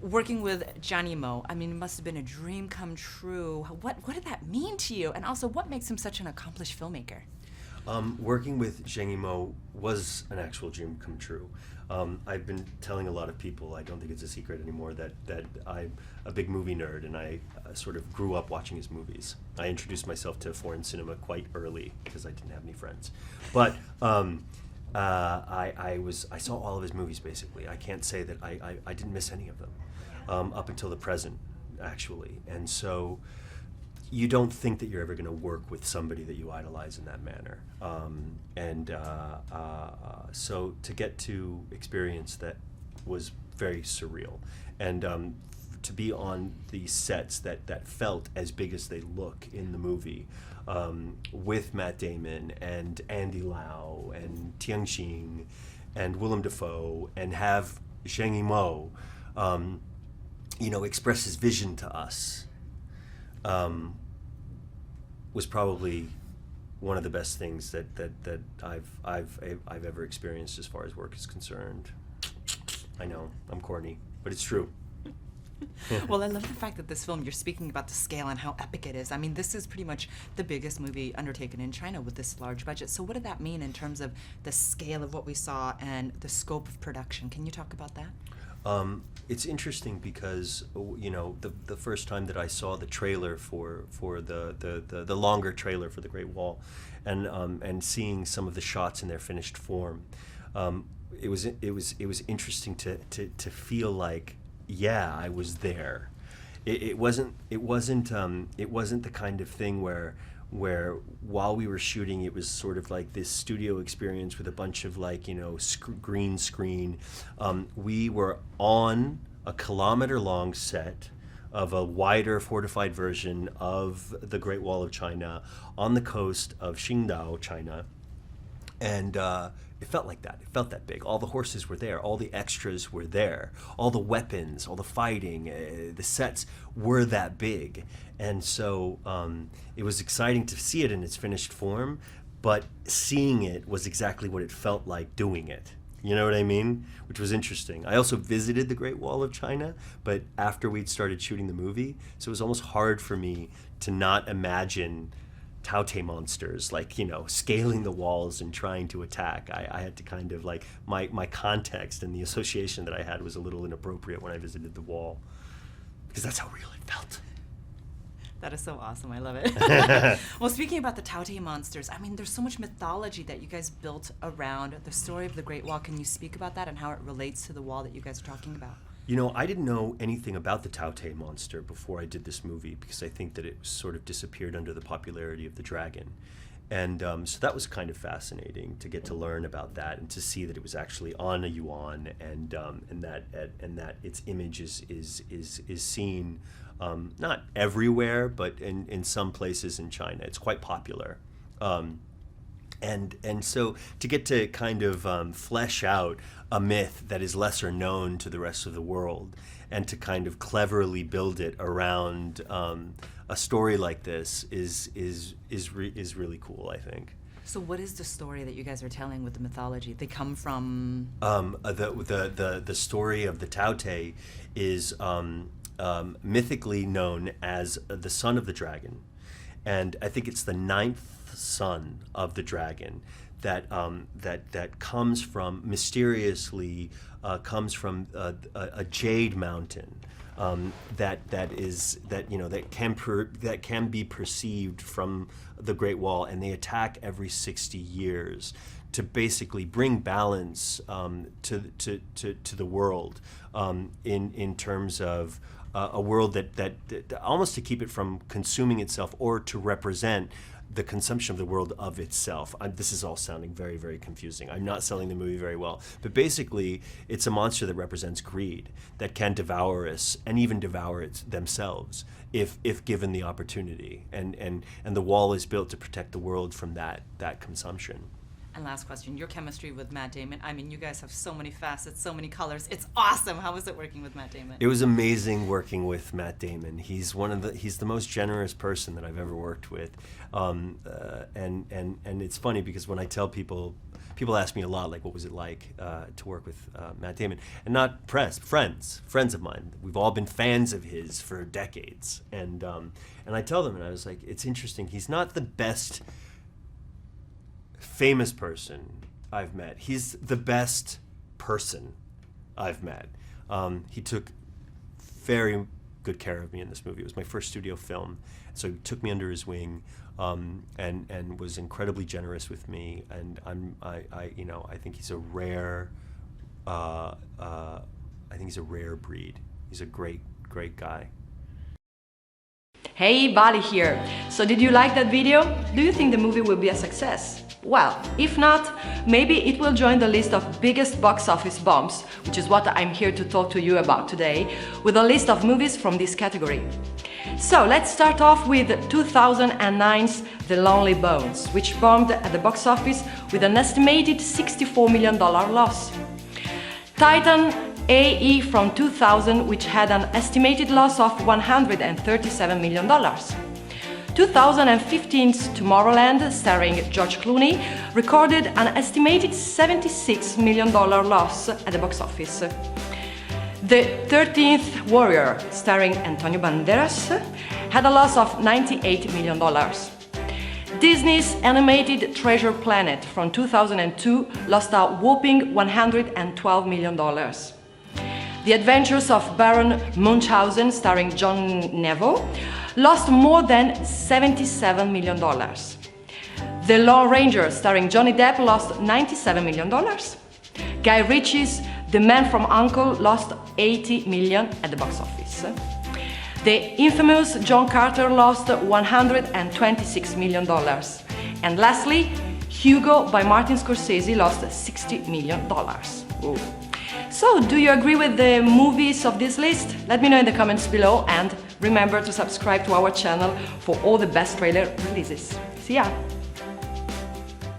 working with Johnny Mo, I mean, it must have been a dream come true. What did that mean to you? And also, what makes him such an accomplished filmmaker? Working with Zhang Yimou was an actual dream come true. I've been telling a lot of people, I don't think it's a secret anymore, that I'm a big movie nerd, and I sort of grew up watching his movies. I introduced myself to foreign cinema quite early because I didn't have any friends. But I saw all of his movies, basically. I can't say that I didn't miss any of them up until the present, actually. And so you don't think that you're ever going to work with somebody that you idolize in that manner. So to get to experience that was very surreal. And to be on these sets that felt as big as they look in the movie, with Matt Damon and Andy Lau and Tiang Xing and Willem Dafoe, and have Zhang Yimou, express his vision to us, was probably one of the best things that I've ever experienced as far as work is concerned. I know, I'm corny, but it's true. Well, I love the fact that this film, you're speaking about the scale and how epic it is. I mean, this is pretty much the biggest movie undertaken in China with this large budget. So what did that mean in terms of the scale of what we saw and the scope of production? Can you talk about that? It's interesting because the first time that I saw the trailer for the longer trailer for The Great Wall, and seeing some of the shots in their finished form, it was interesting to feel like, yeah, I was there. It wasn't the kind of thing where while we were shooting, it was sort of like this studio experience with a bunch of green screen. We were on a kilometer-long set of a wider fortified version of the Great Wall of China on the coast of Qingdao, China. And it felt like that. It felt that big. All the horses were there. All the extras were there. All the weapons, all the fighting, the sets were that big. And so it was exciting to see it in its finished form, but seeing it was exactly what it felt like doing it. You know what I mean? Which was interesting. I also visited the Great Wall of China, but after we'd started shooting the movie, so it was almost hard for me to not imagine Taote monsters, scaling the walls and trying to attack. I had to kind of my context and the association that I had was a little inappropriate when I visited the wall, because that's how real it felt. That is so awesome. I love it. Well, speaking about the Taote monsters, I mean, there's so much mythology that you guys built around the story of the Great Wall. Can you speak about that and how it relates to the wall that you guys are talking about? I didn't know anything about the Taote monster before I did this movie, because I think that it sort of disappeared under the popularity of the dragon. And so that was kind of fascinating to get to learn about that and to see that it was actually on a yuan, and that its image is seen not everywhere, but in some places in China. It's quite popular. And so to get to kind of flesh out a myth that is lesser known to the rest of the world, and to kind of cleverly build it around a story like this is really cool, I think. So what is the story that you guys are telling with the mythology? They come from the story of the Taote is mythically known as the son of the dragon, and I think it's the ninth son of the dragon that comes from mysteriously comes from a jade mountain that can be perceived from the Great Wall, and they attack every 60 years to basically bring balance to the world, in terms of a world that almost to keep it from consuming itself, or to represent the consumption of the world of itself. This is all sounding very, very confusing. I'm not selling the movie very well. But basically, it's a monster that represents greed, that can devour us and even devour it themselves if given the opportunity. And the wall is built to protect the world from that consumption. And last question, your chemistry with Matt Damon. I mean, you guys have so many facets, so many colors. It's awesome. How was it working with Matt Damon? It was amazing working with Matt Damon. He's the most generous person that I've ever worked with. And it's funny because when I tell people ask me a lot, like, what was it like to work with Matt Damon? And not friends of mine. We've all been fans of his for decades. And I tell them, and I was like, it's interesting. He's not the best famous person I've met. He's the best person I've met. He took very good care of me in this movie. It was my first studio film, so he took me under his wing, and was incredibly generous with me. And I think he's a rare breed. He's a great guy. Hey, Bali here. So did you like that video? Do you think the movie will be a success? Well, if not, maybe it will join the list of biggest box office bombs, which is what I'm here to talk to you about today, with a list of movies from this category. So let's start off with 2009's The Lonely Bones, which bombed at the box office with an estimated $64 million loss. Titan AE from 2000, which had an estimated loss of $137 million. 2015's Tomorrowland, starring George Clooney, recorded an estimated $76 million loss at the box office. The 13th Warrior, starring Antonio Banderas, had a loss of $98 million. Disney's animated Treasure Planet from 2002 lost a whopping $112 million. The Adventures of Baron Munchausen, starring John Neville, lost more than $77 million. The Lone Ranger, starring Johnny Depp, lost $97 million. Guy Ritchie's The Man from U.N.C.L.E. lost $80 million at the box office. The infamous John Carter lost $126 million. And lastly, Hugo by Martin Scorsese lost $60 million. Ooh. So, do you agree with the movies of this list? Let me know in the comments below, and remember to subscribe to our channel for all the best trailer releases. See ya!